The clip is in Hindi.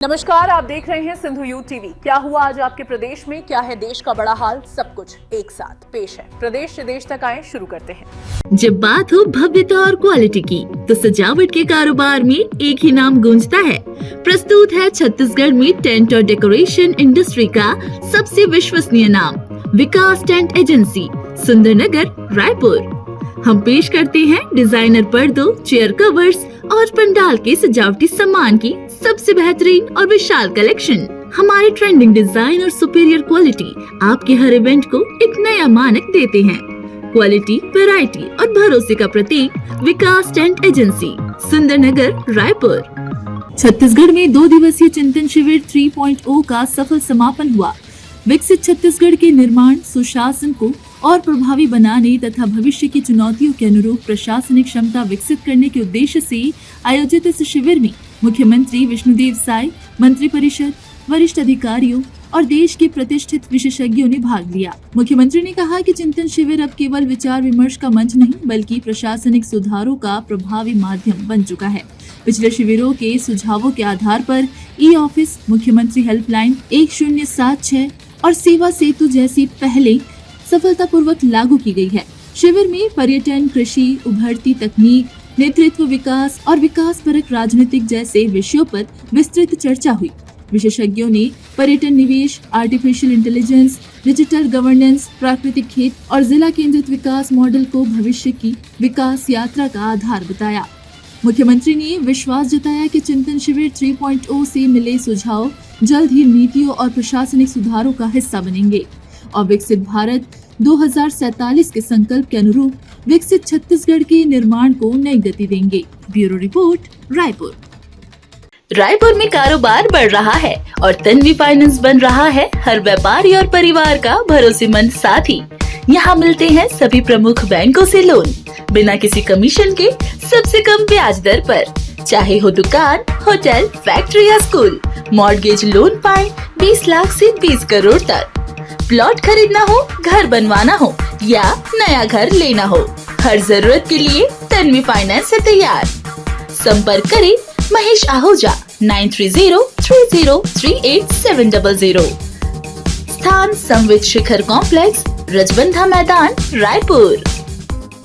नमस्कार, आप देख रहे हैं सिंधु यूथ टीवी। क्या हुआ आज आपके प्रदेश में, क्या है देश का बड़ा हाल, सब कुछ एक साथ पेश है। प्रदेश से देश तक आए, शुरू करते हैं। जब बात हो भव्यता और क्वालिटी की, तो सजावट के कारोबार में एक ही नाम गूंजता है। प्रस्तुत है छत्तीसगढ़ में टेंट और डेकोरेशन इंडस्ट्री का सबसे विश्वसनीय नाम, विकास टेंट एजेंसी, सुंदरनगर, रायपुर। हम पेश करते हैं डिजाइनर पर्दों, चेयर कवर्स और पंडाल के सजावटी सामान की सबसे बेहतरीन और विशाल कलेक्शन। हमारे ट्रेंडिंग डिजाइन और सुपीरियर क्वालिटी आपके हर इवेंट को एक नया मानक देते हैं। क्वालिटी, वैरायटी और भरोसे का प्रतीक, विकास टेंट एजेंसी, सुंदरनगर, रायपुर। छत्तीसगढ़ में 2 दिवसीय चिंतन शिविर 3.0 का सफल समापन हुआ। विकसित छत्तीसगढ़ के निर्माण, सुशासन को और प्रभावी बनाने तथा भविष्य की चुनौतियों के अनुरूप प्रशासनिक क्षमता विकसित करने के उद्देश्य से आयोजित इस शिविर में मुख्यमंत्री विष्णुदेव साय, मंत्रिपरिषद, वरिष्ठ अधिकारियों और देश के प्रतिष्ठित विशेषज्ञों ने भाग लिया। मुख्यमंत्री ने कहा कि चिंतन शिविर अब केवल विचार विमर्श का मंच नहीं, बल्कि प्रशासनिक सुधारों का प्रभावी माध्यम बन चुका है। पिछले शिविरों के सुझावों के आधार पर ई ऑफिस, मुख्यमंत्री हेल्पलाइन 1076 और सेवा सेतु जैसी पहले सफलतापूर्वक लागू की गई है। शिविर में पर्यटन, कृषि, उभरती तकनीक, नेतृत्व विकास और विकास परक राजनीतिक जैसे विषयों पर विस्तृत चर्चा हुई। विशेषज्ञों ने पर्यटन निवेश, आर्टिफिशियल इंटेलिजेंस, डिजिटल गवर्नेंस, प्राकृतिक खेत और जिला केंद्रित विकास मॉडल को भविष्य की विकास यात्रा का आधार बताया। मुख्यमंत्री ने विश्वास जताया कि चिंतन शिविर 3.0 से मिले सुझाव जल्द ही नीतियों और प्रशासनिक सुधारों का हिस्सा बनेंगे और विकसित भारत 2047 के संकल्प के अनुरूप विकसित छत्तीसगढ़ के निर्माण को नई गति देंगे। Bureau report, Raipur. रायपुर में कारोबार बढ़ रहा है और तन्वी फाइनेंस बन रहा है हर व्यापारी और परिवार का भरोसेमंद साथी। यहाँ मिलते हैं सभी प्रमुख बैंकों से लोन, बिना किसी कमीशन के सबसे कम ब्याज दर पर। चाहे हो दुकान, होटल, फैक्ट्री या स्कूल, मॉर्गेज लोन पाए 20 लाख से 20 करोड़ तक। प्लॉट खरीदना हो, घर बनवाना हो या नया घर लेना हो, हर जरूरत के लिए तन्वी फाइनेंस है तैयार। संपर्क करें महेश आहूजा 9303038700। स्थान संवित शिखर कॉम्प्लेक्स, रजबंधा मैदान, रायपुर।